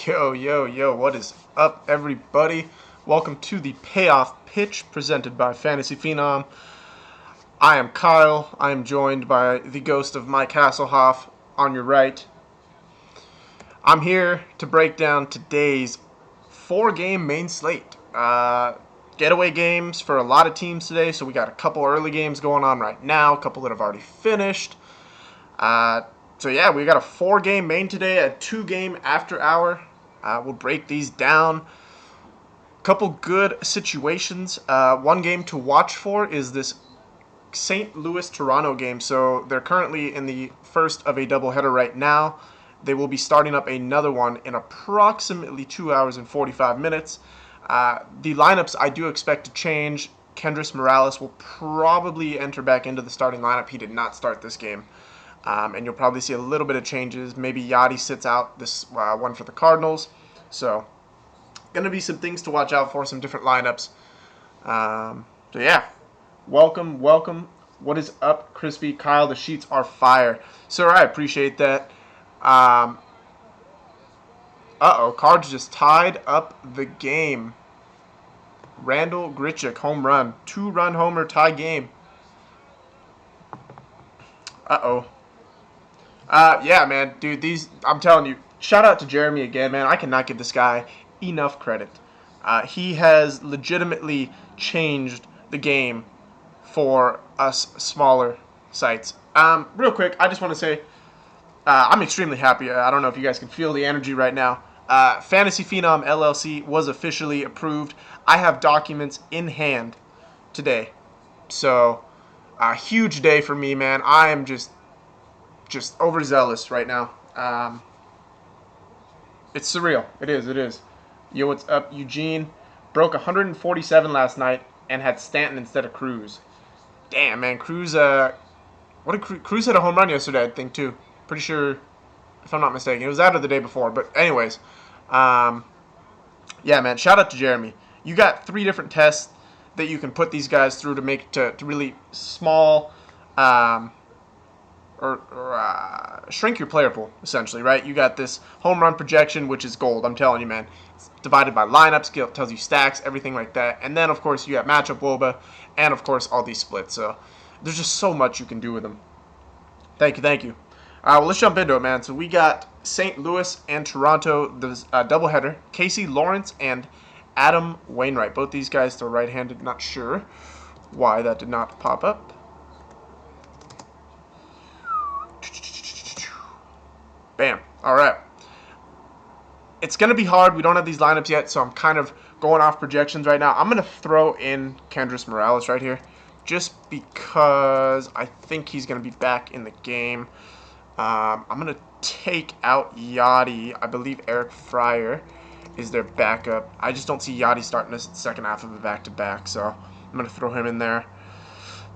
Yo, yo, yo, what is up, everybody? Welcome to the Payoff Pitch presented by Fantasy Phenom. I am Kyle. I am joined by the ghost of Mike Hasselhoff on your right. I'm here to break down today's four-game main slate. Getaway games for a lot of teams today, so we got a couple early games going on right now, a couple that have already finished. So yeah, we got a four-game main today, a two-game after hour. We'll break these down. Couple good situations. One game to watch for is this St. Louis-Toronto game. So they're currently in the first of a doubleheader right now. They will be starting up another one in approximately 2 hours and 45 minutes. The lineups I do expect to change. Kendrys Morales will probably enter back into the starting lineup. He did not start this game. And you'll probably see a little bit of changes. Maybe Yachty sits out this one for the Cardinals. So, going to be some things to watch out for, some different lineups. So, yeah. Welcome. What is up, Crispy? Kyle, the sheets are fire. Sir, I appreciate that. Cards just tied up the game. Randall Grichuk, home run. 2-run homer, tie game. Yeah, man, dude, I'm telling you, shout out to Jeremy again, man. I cannot give this guy enough credit. He has legitimately changed the game for us smaller sites. Real quick, I just want to say I'm extremely happy. I don't know if you guys can feel the energy right now. Fantasy Phenom LLC was officially approved. I have documents in hand today. So, a huge day for me, man. I am just overzealous right now. It's surreal. It is. Yo, what's up, Eugene? Broke 147 last night and had Stanton instead of Cruz. Damn, man, Cruz. Cruz hit a home run yesterday, I think, too. Pretty sure, if I'm not mistaken, it was that or the day before. But anyways, yeah, man. Shout out to Jeremy. You got 3 different tests that you can put these guys through to make to really small. Shrink your player pool, essentially, right? You got this home run projection, which is gold. I'm telling you, man. It's divided by lineups, tells you stacks, everything like that. And then, of course, you got matchup WOBA, and, of course, all these splits. So there's just so much you can do with them. Thank you. Well, let's jump into it, man. So we got St. Louis and Toronto, the doubleheader. Casey Lawrence and Adam Wainwright. Both these guys still right-handed. Not sure why that did not pop up. Bam. All right. It's going to be hard. We don't have these lineups yet, so I'm kind of going off projections right now. I'm going to throw in Kendrys Morales right here just because I think he's going to be back in the game. I'm going to take out Yachty. I believe Eric Fryer is their backup. I just don't see Yachty starting this second half of a back-to-back, so I'm going to throw him in there.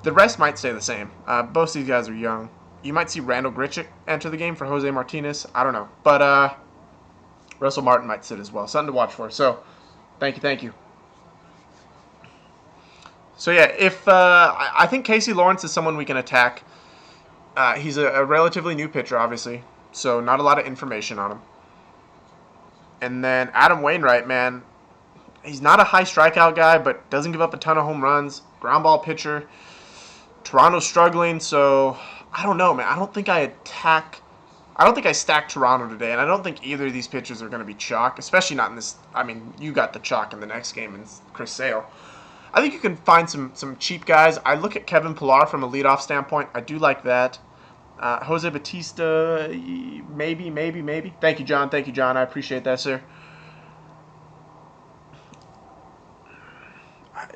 The rest might stay the same. Both of these guys are young. You might see Randall Grichuk enter the game for Jose Martinez. I don't know. But Russell Martin might sit as well. Something to watch for. So, thank you. So, yeah, if I think Casey Lawrence is someone we can attack. He's a relatively new pitcher, obviously. So, not a lot of information on him. And then Adam Wainwright, man. He's not a high strikeout guy, but doesn't give up a ton of home runs. Ground ball pitcher. Toronto's struggling, so I don't know, man. I don't think I stack Toronto today, and I don't think either of these pitchers are going to be chalk, especially not in this. I mean, you got the chalk in the next game in Chris Sale. I think you can find some cheap guys. I look at Kevin Pillar from a leadoff standpoint. I do like that. Jose Bautista, maybe. Thank you, John. I appreciate that, sir.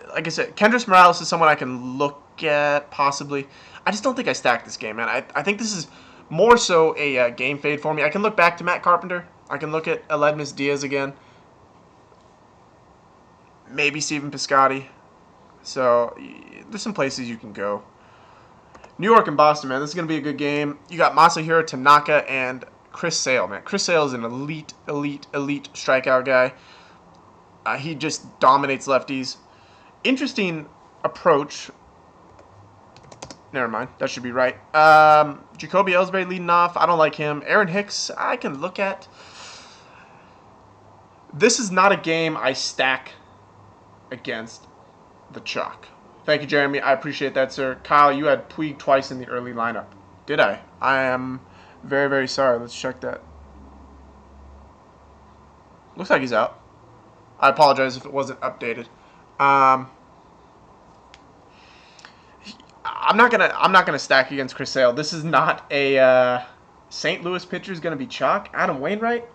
Like I said, Kendrys Morales is someone I can look at, possibly. I just don't think I stack this game, man. I think this is more so a game fade for me. I can look back to Matt Carpenter. I can look at Aledmus Diaz again. Maybe Steven Piscotty. So, there's some places you can go. New York and Boston, man. This is going to be a good game. You got Masahiro Tanaka and Chris Sale, man. Chris Sale is an elite strikeout guy. He just dominates lefties. Interesting approach. Never mind. That should be right. Jacoby Ellsbury leading off. I don't like him. Aaron Hicks, I can look at. This is not a game I stack against the chalk. Thank you, Jeremy. I appreciate that, sir. Kyle, you had Puig twice in the early lineup. Did I? I am very, very sorry. Let's check that. Looks like he's out. I apologize if it wasn't updated. I'm not gonna stack against Chris Sale. This is not a St. Louis pitcher is gonna be chalk. Adam Wainwright.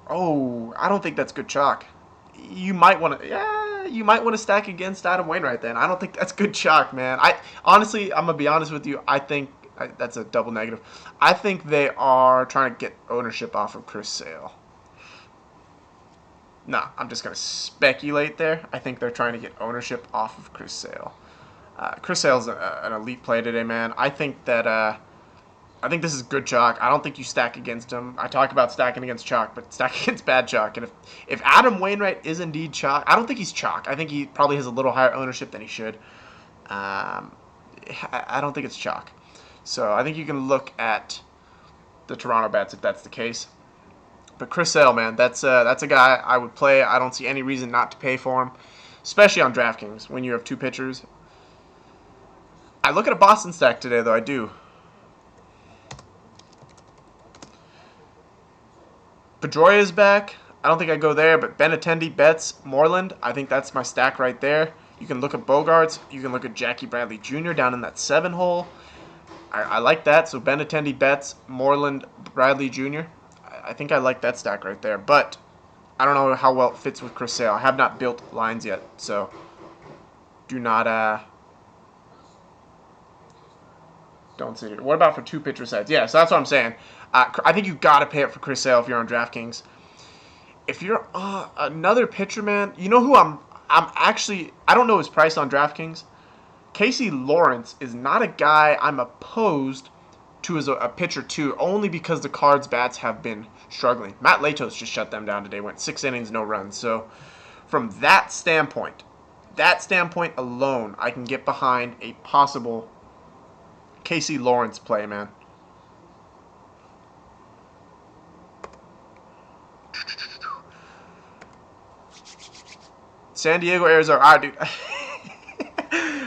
Oh, I don't think that's good chalk. You might want to stack against Adam Wainwright then. I don't think that's good chalk, man. I honestly, I'm gonna be honest with you. I think that's a double negative. I think they are trying to get ownership off of Chris Sale. Nah, I'm just gonna speculate there. I think they're trying to get ownership off of Chris Sale. Chris Sale's an elite play today, man. I think this is good chalk. I don't think you stack against him. I talk about stacking against chalk, but stack against bad chalk. And if Adam Wainwright is indeed chalk, I don't think he's chalk. I think he probably has a little higher ownership than he should. I don't think it's chalk. So I think you can look at the Toronto bats if that's the case. But Chris Sale, man, that's a guy I would play. I don't see any reason not to pay for him, especially on DraftKings when you have two pitchers. I look at a Boston stack today, though. I do. Pedroia is back. I don't think I go there, but Benintendi, Betts, Moreland. I think that's my stack right there. You can look at Bogarts. You can look at Jackie Bradley Jr. down in that 7 hole. I like that. So Benintendi, Betts, Moreland, Bradley Jr. I think I like that stack right there. But I don't know how well it fits with Chris Sale. I have not built lines yet, so do not don't sit here. What about for two pitcher sets? Yeah, so that's what I'm saying. I think you got to pay up for Chris Sale if you're on DraftKings. If you're another pitcher, man, you know who I'm actually, I don't know his price on DraftKings. Casey Lawrence is not a guy I'm opposed to as a pitcher too, only because the Cards bats have been struggling. Matt Latos just shut them down today, went 6 innings, no runs. So from that standpoint alone, I can get behind a possible Casey Lawrence play, man. San Diego, Arizona. All right, dude.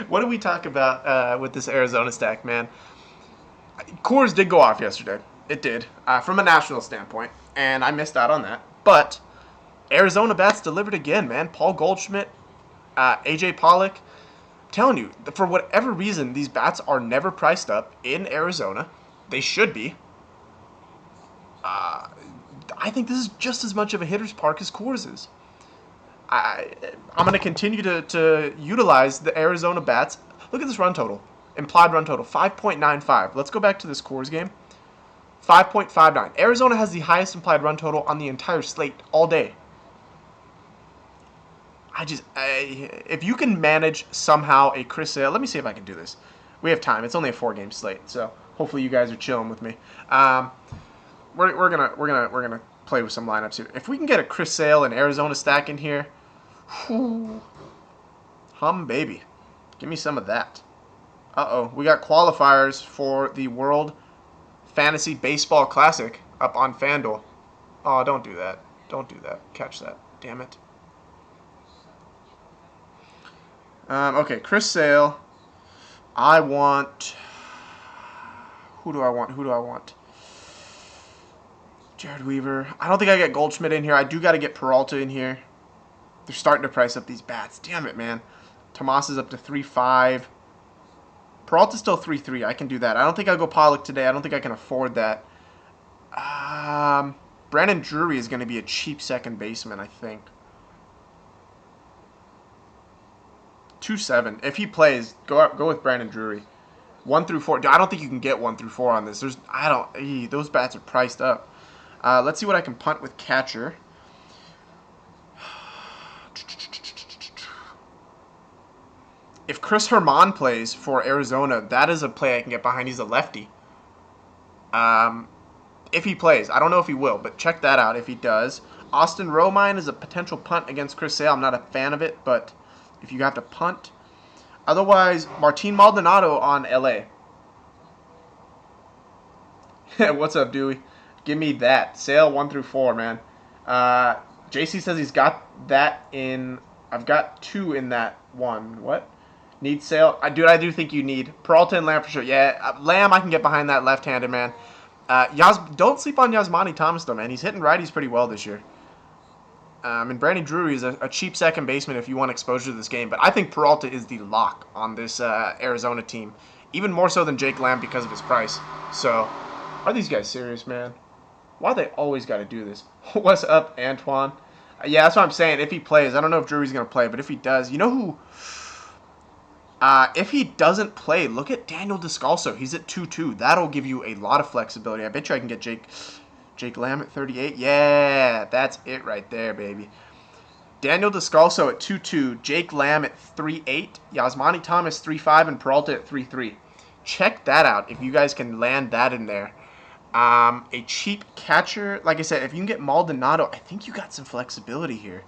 What did we talk about with this Arizona stack, man? Coors did go off yesterday. It did, from a national standpoint, and I missed out on that. But Arizona bats delivered again, man. Paul Goldschmidt, A.J. Pollock. I'm telling you, for whatever reason, these bats are never priced up in Arizona. They should be. I think this is just as much of a hitter's park as Coors is. I'm going to continue to utilize the Arizona bats. Look at this run total. Implied run total, 5.95. Let's go back to this Coors game. 5.59. Arizona has the highest implied run total on the entire slate all day. If you can manage somehow a Chris Sale, let me see if I can do this. We have time. It's only a 4-game slate, so hopefully you guys are chilling with me. We're gonna play with some lineups here. If we can get a Chris Sale and Arizona stack in here, whew, hum baby, give me some of that. We got qualifiers for the World Fantasy Baseball Classic up on FanDuel. Oh, don't do that. Don't do that. Catch that. Damn it. Okay, Chris Sale. I want... Who do I want? Jared Weaver. I don't think I get Goldschmidt in here. I do got to get Peralta in here. They're starting to price up these bats. Damn it, man. Tomas is up to 3.5. Peralta's still 3.3. I can do that. I don't think I'll go Pollock today. I don't think I can afford that. Brandon Drury is going to be a cheap second baseman, I think. 2.7. If he plays, go with Brandon Drury. 1 through 4. I don't think you can get 1 through 4 on this. Those bats are priced up. Let's see what I can punt with catcher. If Chris Herman plays for Arizona, that is a play I can get behind. He's a lefty. If he plays. I don't know if he will, but check that out if he does. Austin Romine is a potential punt against Chris Sale. I'm not a fan of it, but if you have to punt. Otherwise, Martin Maldonado on LA. What's up, Dewey? Give me that. Sale 1 through 4, man. JC says he's got that in. I've got 2 in that one. What? Need sale? Dude, I do think you need Peralta and Lamb for sure. Yeah, Lamb, I can get behind that left-handed man. Don't sleep on Yasmani Thomas though, man. He's hitting righties pretty well this year. And Brandon Drury is a cheap second baseman if you want exposure to this game. But I think Peralta is the lock on this Arizona team, even more so than Jake Lamb because of his price. So, are these guys serious, man? Why they always got to do this? What's up, Antoine? Yeah, that's what I'm saying. If he plays, I don't know if Drury's going to play, but if he does, you know who? If he doesn't play, look at Daniel Descalso. He's at 2-2. That'll give you a lot of flexibility. I bet you I can get Jake Lamb at 38. Yeah, that's it right there, baby. Daniel Descalso at 2-2. Jake Lamb at 3-8. Yasmani Thomas 3-5 and Peralta at 3-3. Check that out if you guys can land that in there. A cheap catcher, like I said, if you can get Maldonado, I think you got some flexibility here.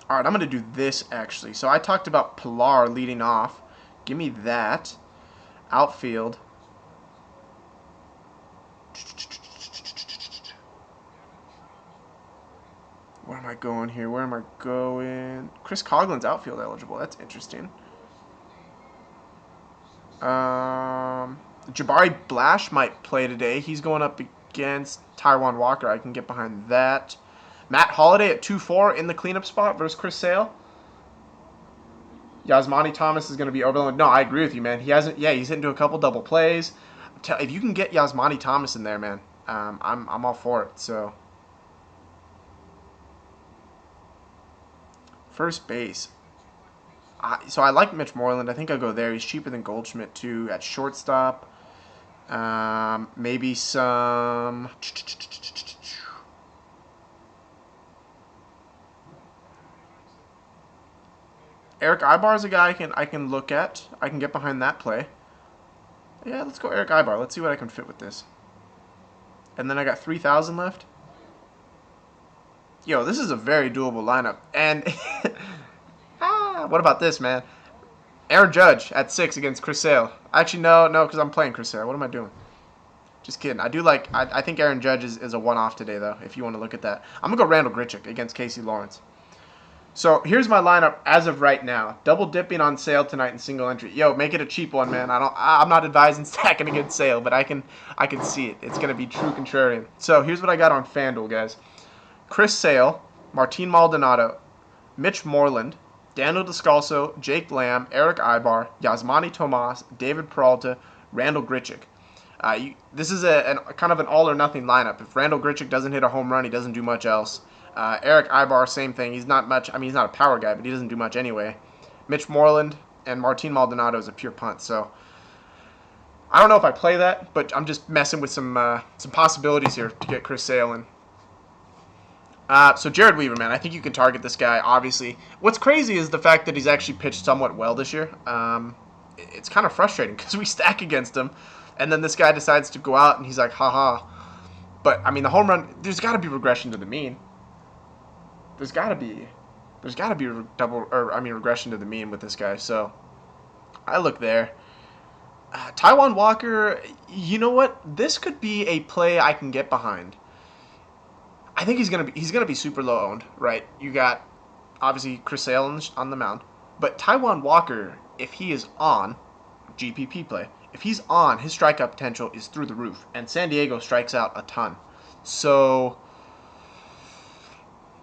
All right, I'm going to do this, actually. So I talked about Pilar leading off. Give me that. Outfield. Where am I going here? Where am I going? Chris Coughlin's outfield eligible. That's interesting. Jabari Blash might play today. He's going up against Taijuan Walker. I can get behind that. Matt Holliday at 2-4 in the cleanup spot versus Chris Sale. Yasmani Thomas is going to be overloaded. No, I agree with you, man. He hasn't. Yeah, he's into a couple double plays. If you can get Yasmani Thomas in there, man, I'm all for it. So, first base. So I like Mitch Moreland. I think I'll go there. He's cheaper than Goldschmidt too. At shortstop, maybe some. Eric Ibar is a guy I can look at. I can get behind that play. Yeah, let's go Eric Ibar. Let's see what I can fit with this. And then I got 3,000 left. Yo, this is a very doable lineup. And what about this, man? Aaron Judge at 6 against Chris Sale. Actually, no, because I'm playing Chris Sale. What am I doing? Just kidding. I think Aaron Judge is a one-off today, though, if you want to look at that. I'm going to go Randall Grichuk against Casey Lawrence. So here's my lineup as of right now. Double dipping on Sale tonight in single entry. Yo, make it a cheap one, man. I'm not advising stacking against Sale, but I can see it. It's gonna be true contrarian. So here's what I got on FanDuel, guys. Chris Sale, Martin Maldonado, Mitch Moreland, Daniel Descalso, Jake Lamb, Eric Ibar, Yasmani Tomas, David Peralta, Randall Grichuk. This is a kind of an all or nothing lineup. If Randall Grichuk doesn't hit a home run, he doesn't do much else. Eric Ibar, same thing. He's not much. I mean, he's not a power guy, but he doesn't do much anyway. Mitch Moreland and Martin Maldonado is a pure punt. So I don't know if I play that, but I'm just messing with some possibilities here to get Chris Sale in. So Jared Weaver, man, I think you can target this guy, obviously. What's crazy is the fact that he's actually pitched somewhat well this year. It's kind of frustrating because we stack against him, and then this guy decides to go out and he's like, haha. But, I mean, the home run, there's got to be regression to the mean. There's got to be regression to the mean with this guy. So I look there. Taijuan Walker, you know what? This could be a play I can get behind. I think he's gonna be super low owned, right? You got obviously Chris Sale on the mound, but Taijuan Walker, if he is on GPP play, if he's on, his strikeout potential is through the roof, and San Diego strikes out a ton. So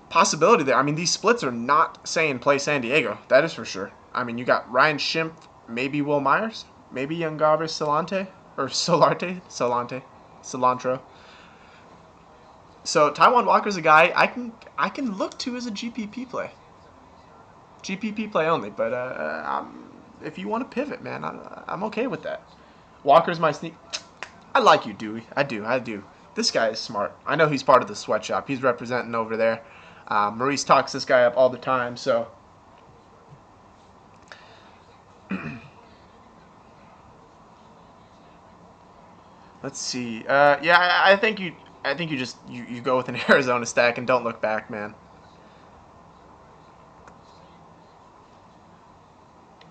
possibility there. I mean, these splits are not saying play San Diego. That is for sure. I mean, you got Ryan Schimpf, maybe Will Myers, maybe Youngavis Cilantro. So Taijuan Walker's a guy I can look to as a GPP play. GPP play only, but if you want to pivot, man, I'm okay with that. Walker's my sneak. I like you, Dewey. I do. This guy is smart. I know he's part of the sweatshop. He's representing over there. Maurice talks this guy up all the time, so. Let's see. I think you just go with an Arizona stack and don't look back, man.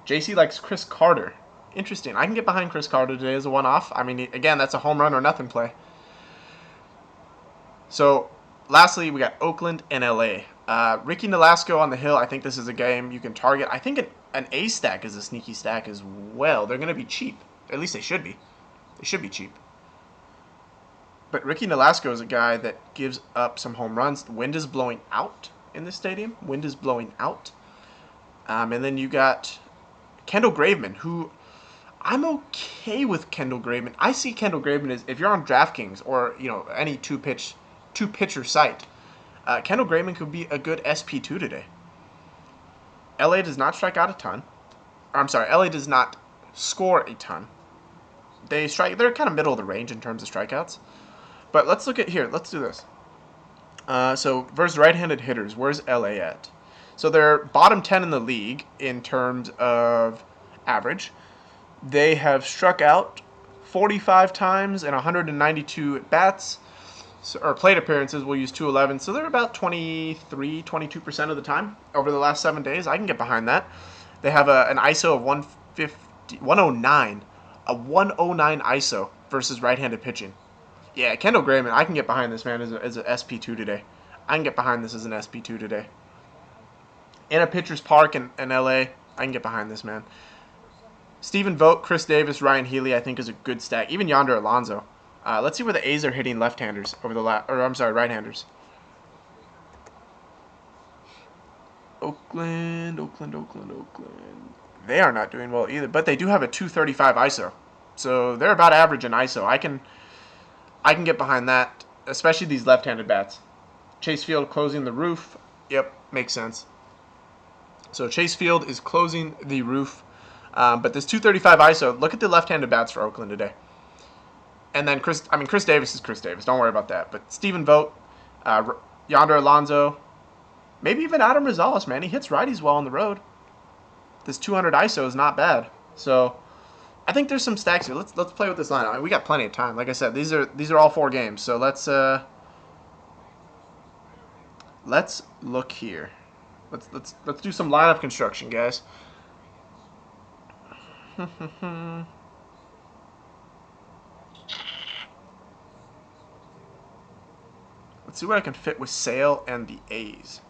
JC likes Chris Carter. Interesting. I can get behind Chris Carter today as a one-off. I mean, again, that's a home run or nothing play. So, lastly, we got Oakland and LA. Ricky Nolasco on the hill. I think this is a game you can target. I think an A stack is a sneaky stack as well. They're going to be cheap. At least they should be. They should be cheap. But Ricky Nolasco is a guy that gives up some home runs. The wind is blowing out in this stadium. Wind is blowing out. And then you got Kendall Graveman, who I'm okay with Kendall Graveman. I see Kendall Graveman as, if you're on DraftKings or any two pitcher site, Kendall Graveman could be a good SP2 today. LA does not strike out a ton. I'm sorry, LA does not score a ton. They're kind of middle of the range in terms of strikeouts. But let's look at here. Let's do this. So versus right-handed hitters, where's LA at? So they're bottom 10 in the league in terms of average. They have struck out 45 times and 192 at bats, or plate appearances. We'll use 211. So they're about 22% of the time over the last 7 days. I can get behind that. They have an ISO of 109, a 109 ISO versus right-handed pitching. Yeah, Kendall Graveman, I can get behind this, man, as an SP2 today. I can get behind this as an SP2 today. In a pitcher's park in LA, I can get behind this, man. Stephen Vogt, Chris Davis, Ryan Healy, I think is a good stack. Even Yonder Alonso. Let's see where the A's are hitting left-handers right-handers. Oakland. They are not doing well either, but they do have a 235 ISO. So they're about average in ISO. I can get behind that, especially these left-handed bats. Chase Field closing the roof. Yep, makes sense. So Chase Field is closing the roof. But this 235 ISO, look at the left-handed bats for Oakland today. And then Chris Davis is Chris Davis. Don't worry about that. But Stephen Vogt, Yonder Alonso, maybe even Adam Rosales, man. He hits righties well on the road. This 200 ISO is not bad. So I think there's some stacks here. Let's play with this lineup. I mean, we got plenty of time. Like I said, these are all 4 games. So let's look here. Let's do some lineup construction, guys. Let's see what I can fit with Sale and the A's.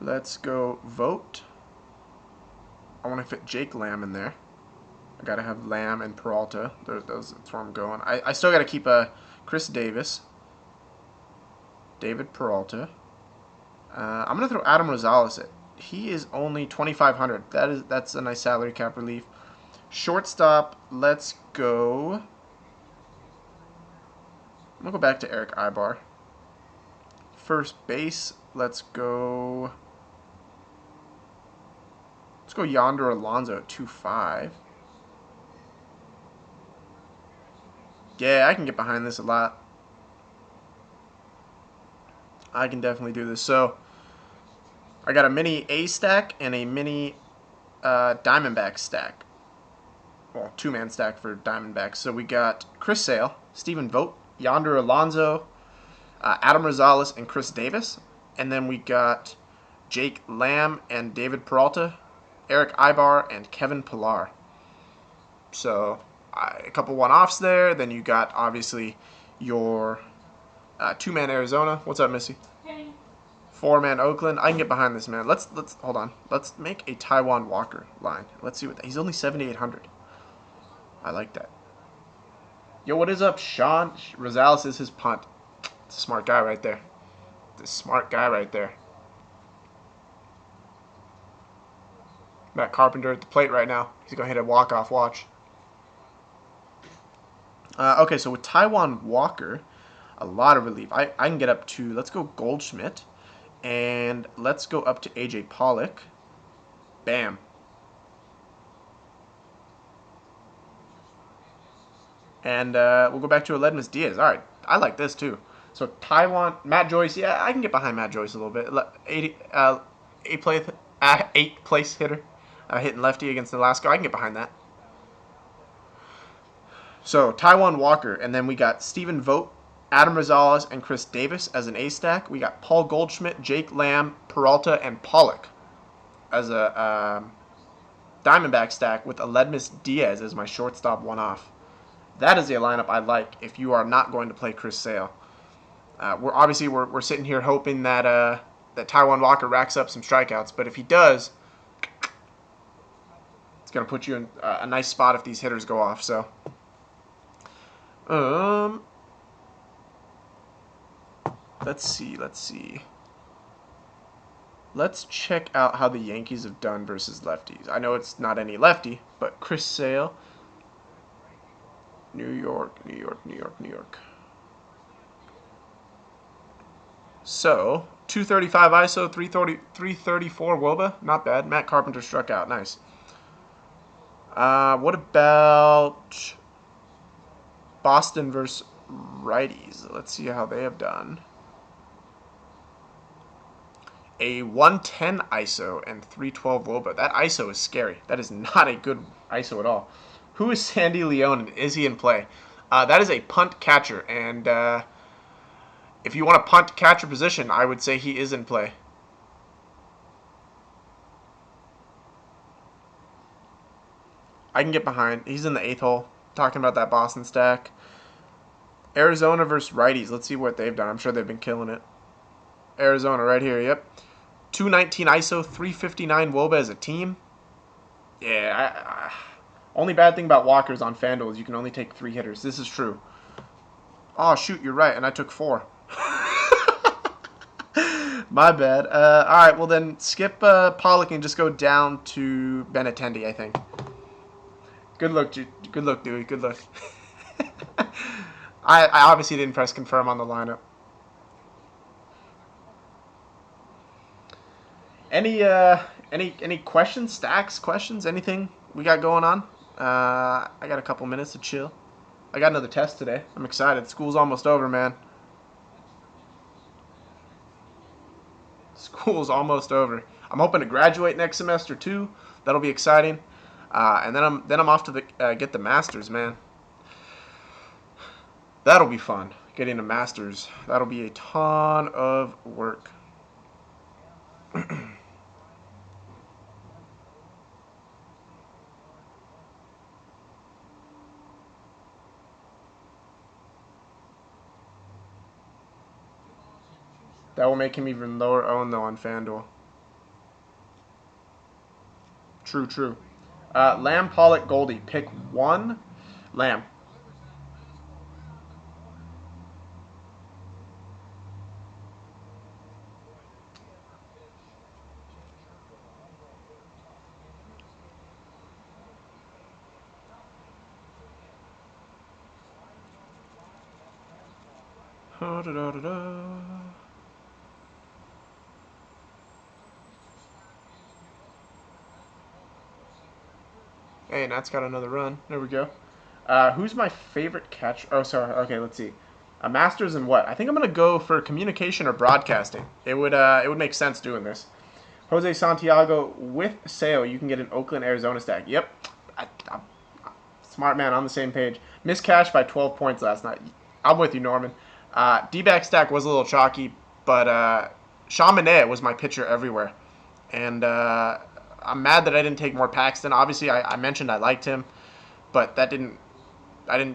Let's go Vote. I want to fit Jake Lamb in there. I got to have Lamb and Peralta. That's where I'm going. I still got to keep Chris Davis. David Peralta. I'm going to throw Adam Rosales in. He is only 2,500. That's a nice salary cap relief. Shortstop, let's go. I'm going to go back to Eric Ibar. First base, let's go Yonder Alonso at 2.5. Yeah, I can get behind this a lot. I can definitely do this. So I got a mini A stack and a mini Diamondback stack. Well, 2-man stack for Diamondbacks. So we got Chris Sale, Stephen Vogt, Yonder Alonso, Adam Rosales, and Chris Davis. And then we got Jake Lamb and David Peralta, Eric Ibar, and Kevin Pillar. So a couple one-offs there. Then you got, obviously, your 2-man Arizona. What's up, Missy? Hey. 4-man Oakland. I can get behind this, man. Let's hold on. Let's make a Taiwan Walker line. Let's see he's only 7,800. I like that. Yo, what is up, Sean? Rosales is his punt. It's a smart guy right there. Matt Carpenter at the plate right now. He's going to hit a walk-off watch. Okay, so with Taiwan Walker, a lot of relief. I can get up to, let's go Goldschmidt, and let's go up to AJ Pollock. Bam. And we'll go back to Aledmus Diaz. All right, I like this too. So Taiwan, Matt Joyce, yeah, I can get behind Matt Joyce a little bit. Eighth place hitter, hitting lefty against Alaska. I can get behind that. So Taiwan Walker, and then we got Stephen Vogt, Adam Rosales, and Chris Davis as an A stack. We got Paul Goldschmidt, Jake Lamb, Peralta, and Pollock as a Diamondback stack with Aledmus Diaz as my shortstop one-off. That is a lineup I like if you are not going to play Chris Sale. We're sitting here hoping that that Taijuan Walker racks up some strikeouts, but if he does, it's going to put you in a nice spot if these hitters go off. So, let's see. Let's check out how the Yankees have done versus lefties. I know it's not any lefty, but Chris Sale, New York. So, 235 ISO, 334 WOBA. Not bad. Matt Carpenter struck out. Nice. What about Boston versus righties? Let's see how they have done. A 110 ISO and 312 WOBA. That ISO is scary. That is not a good ISO at all. Who is Sandy Leone and is he in play? That is a punt catcher, and if you want a punt catcher position, I would say he is in play. I can get behind. He's in the 8th hole. Talking about that Boston stack. Arizona versus righties. Let's see what they've done. I'm sure they've been killing it. Arizona right here. Yep. 219 ISO, 359 WOBA as a team. Yeah. Only bad thing about Walker's on FanDuel is you can only take 3 hitters. This is true. Oh, shoot. You're right. And I took 4. My bad. All right. Well, then skip Pollock and just go down to Benintendi, I think. Good luck, Dewey. Good luck. I obviously didn't press confirm on the lineup. Any questions, stacks, questions, anything we got going on? I got a couple minutes to chill. I got another test today. I'm excited. School's almost over, man. School's almost over. I'm hoping to graduate next semester too. That'll be exciting. And then I'm off to get the masters, man. That'll be fun. Getting a masters. That'll be a ton of work. That will make him even lower owned though on FanDuel. True. Lamb, Pollock, Goldie. Pick one. Lamb. Hey, Nat's got another run. There we go. Who's my favorite catcher? Oh, sorry. Okay, let's see. A Masters in what? I think I'm gonna go for communication or broadcasting. It would make sense doing this. Jose Santiago with Sale. You can get an Oakland, Arizona stack. Yep. I'm smart man on the same page. Missed cash by 12 points last night. I'm with you, Norman. D-back stack was a little chalky, but Sean Manaea was my pitcher everywhere. And I'm mad that I didn't take more Paxton. Obviously, I mentioned I liked him, but I didn't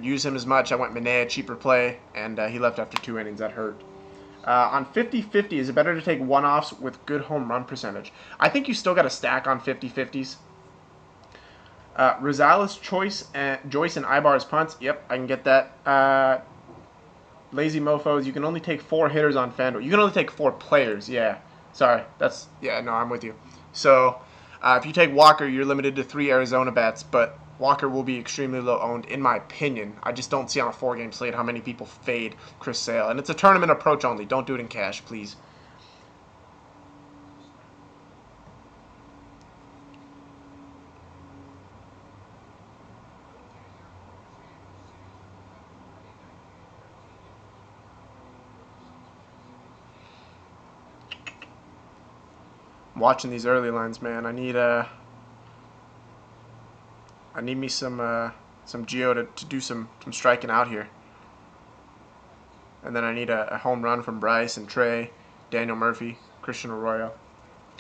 use him as much. I went Manaea, cheaper play, and he left after 2 innings. That hurt. On 50-50, is it better to take one-offs with good home run percentage? I think you still got a stack on 50-50s. Rosales, Joyce, and Ibar's punts. Yep, I can get that. Lazy mofos, you can only take 4 hitters on FanDuel. You can only take 4 players, yeah. Sorry, no, I'm with you. So, if you take Walker, you're limited to 3 Arizona bats, but Walker will be extremely low owned, in my opinion. I just don't see on a 4-game slate how many people fade Chris Sale. And it's a tournament approach only. Don't do it in cash, please. I'm watching these early lines, man. I need me some Gio to do some striking out here. And then I need a home run from Bryce and Trey, Daniel Murphy, Christian Arroyo.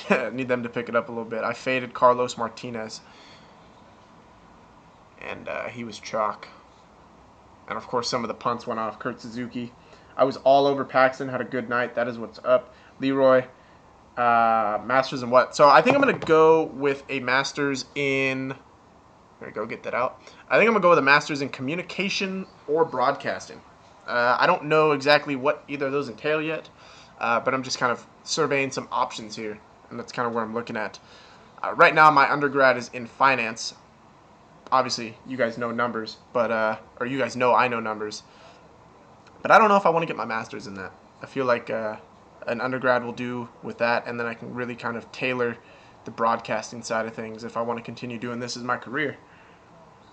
I need them to pick it up a little bit. I faded Carlos Martinez, and he was chalk. And of course, some of the punts went off. Kurt Suzuki. I was all over Paxton. Had a good night. That is what's up. Leroy. Masters in what? So I think I'm going to go with a Masters in... There we go. Get that out. I think I'm going to go with a Masters in communication or broadcasting. I don't know exactly what either of those entail yet. But I'm just kind of surveying some options here. And that's kind of where I'm looking at. Right now, my undergrad is in finance. Obviously, you guys know numbers, but or you guys know I know numbers. But I don't know if I want to get my master's in that. I feel like an undergrad will do with that, and then I can really kind of tailor the broadcasting side of things if I want to continue doing this as my career.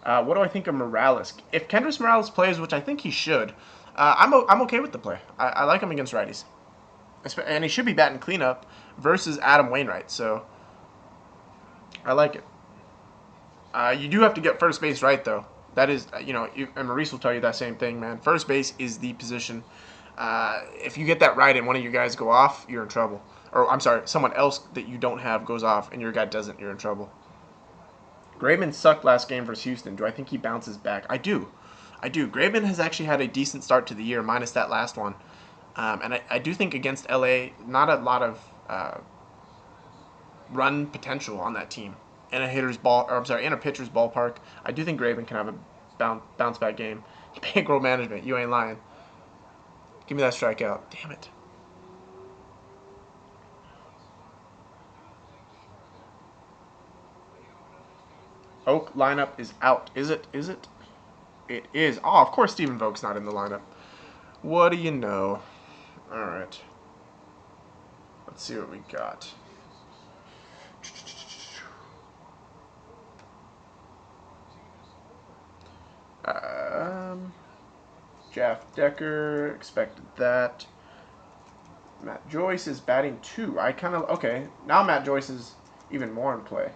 What do I think of Morales? If Kendrys Morales plays, which I think he should, I'm okay with the play. I like him against righties. And he should be batting cleanup versus Adam Wainwright, so I like it. You do have to get first base right, though. That is, and Maurice will tell you that same thing, man. First base is the position. If you get that right and one of you guys go off, you're in trouble. Or, I'm sorry, someone else that you don't have goes off and your guy doesn't, you're in trouble. Graveman sucked last game versus Houston. Do I think he bounces back? I do. Graveman has actually had a decent start to the year, minus that last one. And I do think against LA, not a lot of run potential on that team. In a pitcher's ballpark. I do think Graveman can have a bounce back game. Bankroll management, you ain't lying. Give me that strikeout. Damn it. Oak lineup is out. Is it? It is. Oh, of course Stephen Vogel's not in the lineup. What do you know? All right. Let's see what we got. Jeff Decker, expected that. Matt Joyce is batting 2. Okay, now Matt Joyce is even more in play.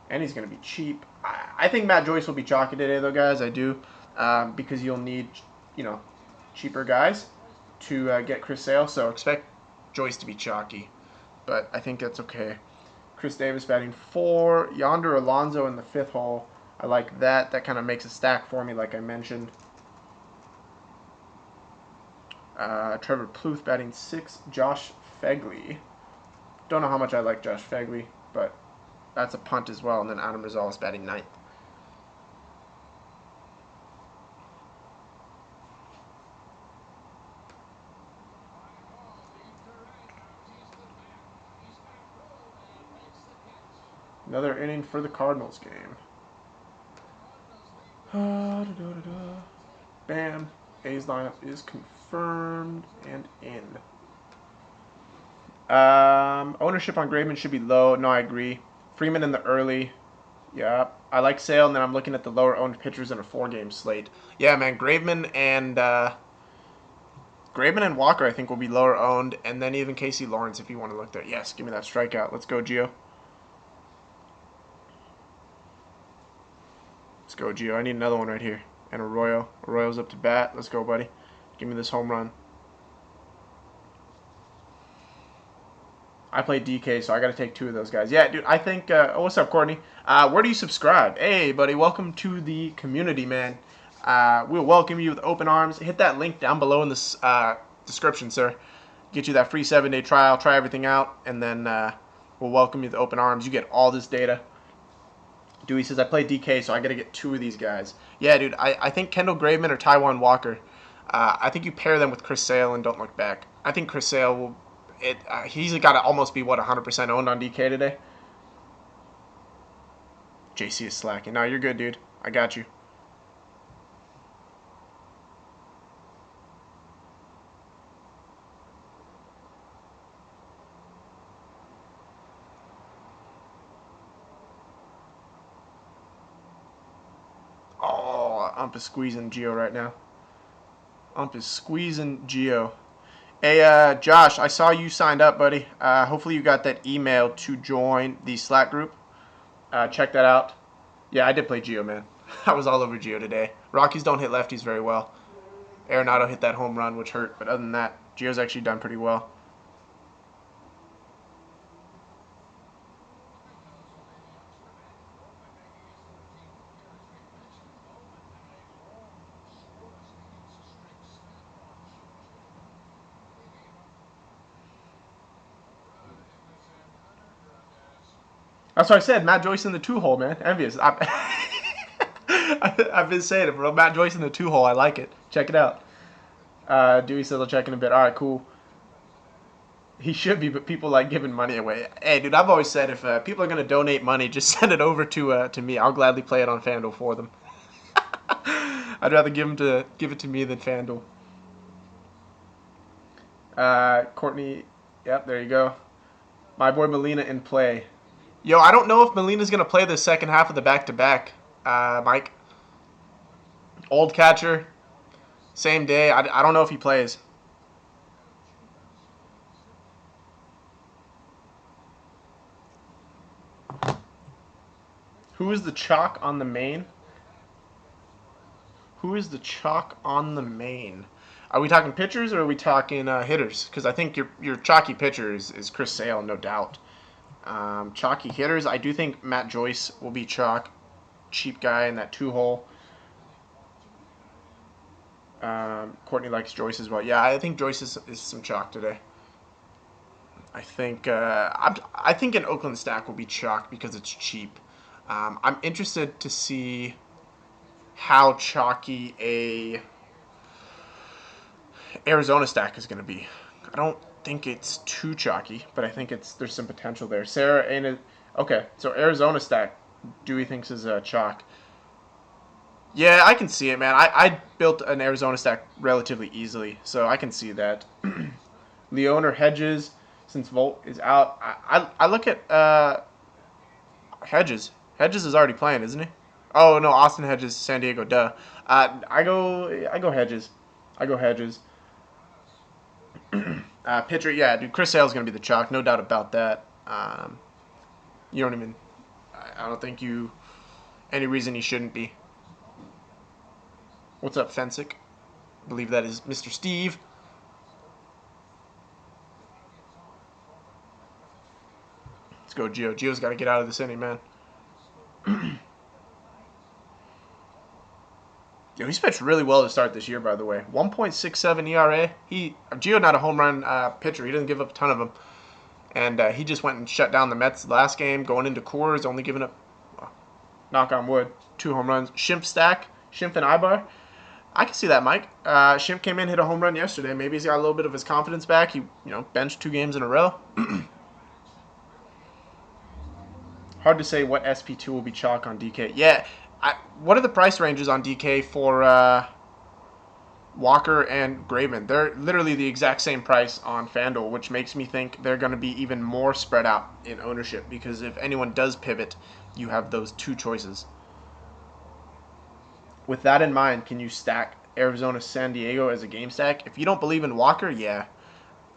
And he's going to be cheap. I think Matt Joyce will be chalky today, though, guys. I do. Because you'll need, cheaper guys to get Chris Sale. So expect Joyce to be chalky. But I think that's okay. Chris Davis batting 4. Yonder Alonso in the 5th hole. I like that. That kind of makes a stack for me, like I mentioned. Trevor Plouffe batting 6. Josh Fegley. Don't know how much I like Josh Fegley, but that's a punt as well. And then Adam Rosales batting 9th. Another inning for the Cardinals game. Bam. A's lineup is confirmed and in. Ownership on Graveman should be low. No, I agree. Freeman in the early. Yeah. I like Sale, and then I'm looking at the lower owned pitchers in a 4-game slate. Yeah, man. Graveman and Walker, I think, will be lower owned, and then even Casey Lawrence if you want to look there. Yes, give me that strikeout. Let's go, Gio. Let's go, Gio. I need another one right here. And Arroyo. Arroyo's up to bat. Let's go, buddy. Give me this home run. I play DK, so I got to take 2 of those guys. Yeah, dude, I think... what's up, Courtney? Where do you subscribe? Hey, buddy, welcome to the community, man. We'll welcome you with open arms. Hit that link down below in the description, sir. Get you that free 7-day trial. Try everything out, and then we'll welcome you with open arms. You get all this data. Dewey says, I play DK, so I got to get 2 of these guys. Yeah, dude, I think Kendall Graveman or Taijuan Walker. I think you pair them with Chris Sale and don't look back. I think Chris Sale will... he's got to almost be, 100% owned on DK today? JC is slacking. No, you're good, dude. I got you. Oh, Ump is squeezing Gio right now. Ump is squeezing Gio. Hey, Josh, I saw you signed up, buddy. Hopefully you got that email to join the Slack group. Check that out. Yeah, I did play Gio, man. I was all over Gio today. Rockies don't hit lefties very well. Arenado hit that home run, which hurt. But other than that, Gio's actually done pretty well. That's what I said. Matt Joyce in the 2-hole, man. Envious. I've been saying it, bro. Matt Joyce in the 2-hole. I like it. Check it out. Dewey says I'll check in a bit. All right, cool. He should be, but people like giving money away. Hey, dude, I've always said if people are gonna donate money, just send it over to me. I'll gladly play it on FanDuel for them. I'd rather give it to me than FanDuel. Courtney, yep, there you go. My boy Molina in play. Yo, I don't know if Molina's gonna play the second half of the back-to-back. Mike, old catcher, same day. I don't know if he plays. Who is the chalk on the main? Who is the chalk on the main? Are we talking pitchers or are we talking hitters? Because I think your chalky pitcher is Chris Sale, no doubt. Chalky hitters, I do think Matt Joyce will be chalk. Cheap guy in that 2-hole. Courtney likes Joyce as well. Yeah, I think Joyce is some chalk today. I think an Oakland stack will be chalk because it's cheap. I'm interested to see how chalky a Arizona stack is going to be. I don't think it's too chalky, but I think there's some potential there. Sarah ain't it? Okay, so Arizona stack, Dewey thinks is a chalk. Yeah, I can see it, man. I built an Arizona stack relatively easily, so I can see that. Leoner Hedges, since Volt is out, I look at Hedges. Hedges is already playing, isn't he? Oh no, Austin Hedges, San Diego. Duh. I go Hedges. I go Hedges. Pitcher, yeah, dude. Chris Sale's gonna be the chalk, no doubt about that. You don't even. I don't think you. Any reason he shouldn't be. What's up, Fensick? I believe that is Mr. Steve. Let's go, Gio. Gio's got to get out of this inning, man. Yo, he's pitched really well to start this year, by the way. 1.67 ERA. Gio not a home run pitcher. He doesn't give up a ton of them. And he just went and shut down the Mets last game, going into Coors, only giving up, knock on wood, 2 home runs. Schimpf stack, Schimpf and Ibar. I can see that, Mike. Schimpf came in, hit a home run yesterday. Maybe he's got a little bit of his confidence back. He, benched 2 games in a row. Hard to say what SP2 will be chalk on DK. Yeah, what are the price ranges on DK for Walker and Graveman? They're literally the exact same price on FanDuel, which makes me think they're going to be even more spread out in ownership because if anyone does pivot, you have those 2 choices. With that in mind, can you stack Arizona San Diego as a game stack? If you don't believe in Walker, yeah.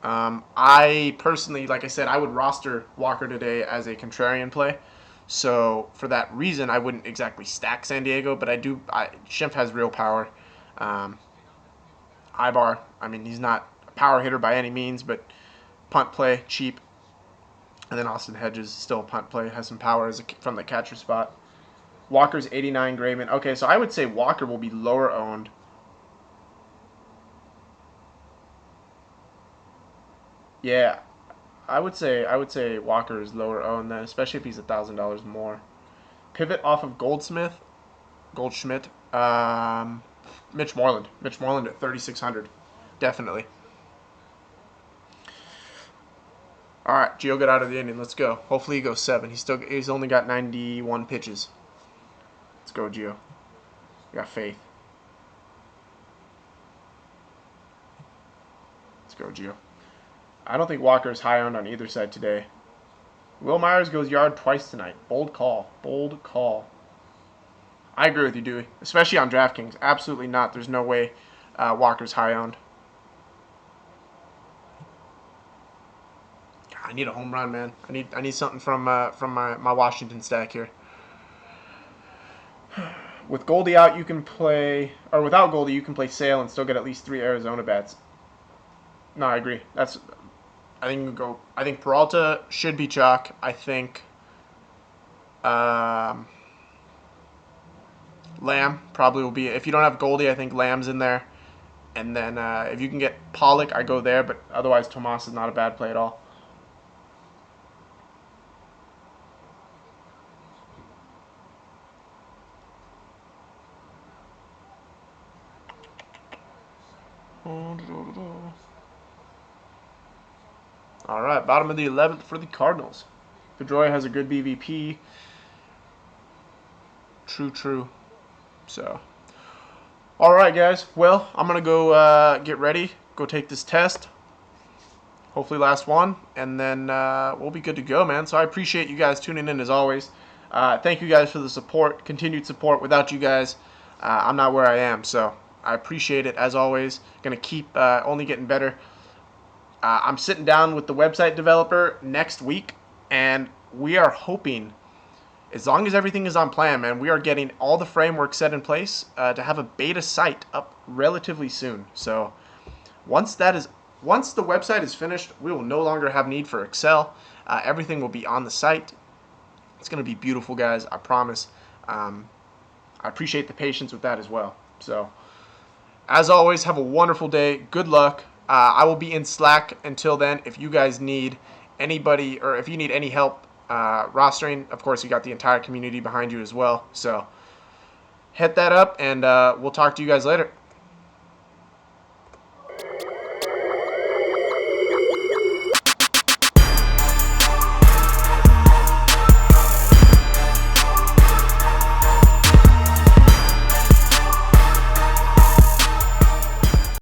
I personally, like I said, I would roster Walker today as a contrarian play. So for that reason, I wouldn't exactly stack San Diego, but Schimpf has real power. Ibar, I mean, he's not a power hitter by any means, but punt play, cheap. And then Austin Hedges, still a punt play, has some power from the catcher spot. Walker's 89, Graveman. Okay, so I would say Walker will be lower owned. Yeah, I would say Walker is lower owned then, especially if he's $1,000 more. Pivot off of Goldschmidt. Mitch Moreland. Mitch Moreland at 3,600, definitely. All right, Gio got out of the inning. Let's go. Hopefully he goes 7. He's only got 91 pitches. Let's go, Gio. We got faith. Let's go, Gio. I don't think Walker is high owned on either side today. Will Myers goes yard twice tonight. Bold call. Bold call. I agree with you, Dewey. Especially on DraftKings. Absolutely not. There's no way Walker's high owned. I need a home run, man. I need something from my Washington stack here. With Goldie out, you can play, or without Goldie, you can play Sale and still get at least 3 Arizona bats. No, I agree. I think Peralta should be chalk. I think Lamb probably will be. If you don't have Goldie, I think Lamb's in there. And then if you can get Pollock, I go there. But otherwise, Tomas is not a bad play at all. All right, bottom of the 11th for the Cardinals. Pedroia has a good BVP. True. So, all right, guys. Well, I'm gonna go get ready, go take this test. Hopefully, last one, and then we'll be good to go, man. So I appreciate you guys tuning in as always. Thank you guys for the support, continued support. Without you guys, I'm not where I am. So I appreciate it as always. Gonna keep only getting better. I'm sitting down with the website developer next week, and we are hoping, as long as everything is on plan, man, we are getting all the framework set in place to have a beta site up relatively soon. So once the website is finished, we will no longer have need for Excel. Everything will be on the site. It's going to be beautiful, guys. I promise. I appreciate the patience with that as well. So, as always, have a wonderful day. Good luck. I will be in Slack until then. If you guys need anybody, or if you need any help rostering, of course, you got the entire community behind you as well. So, hit that up, and we'll talk to you guys later.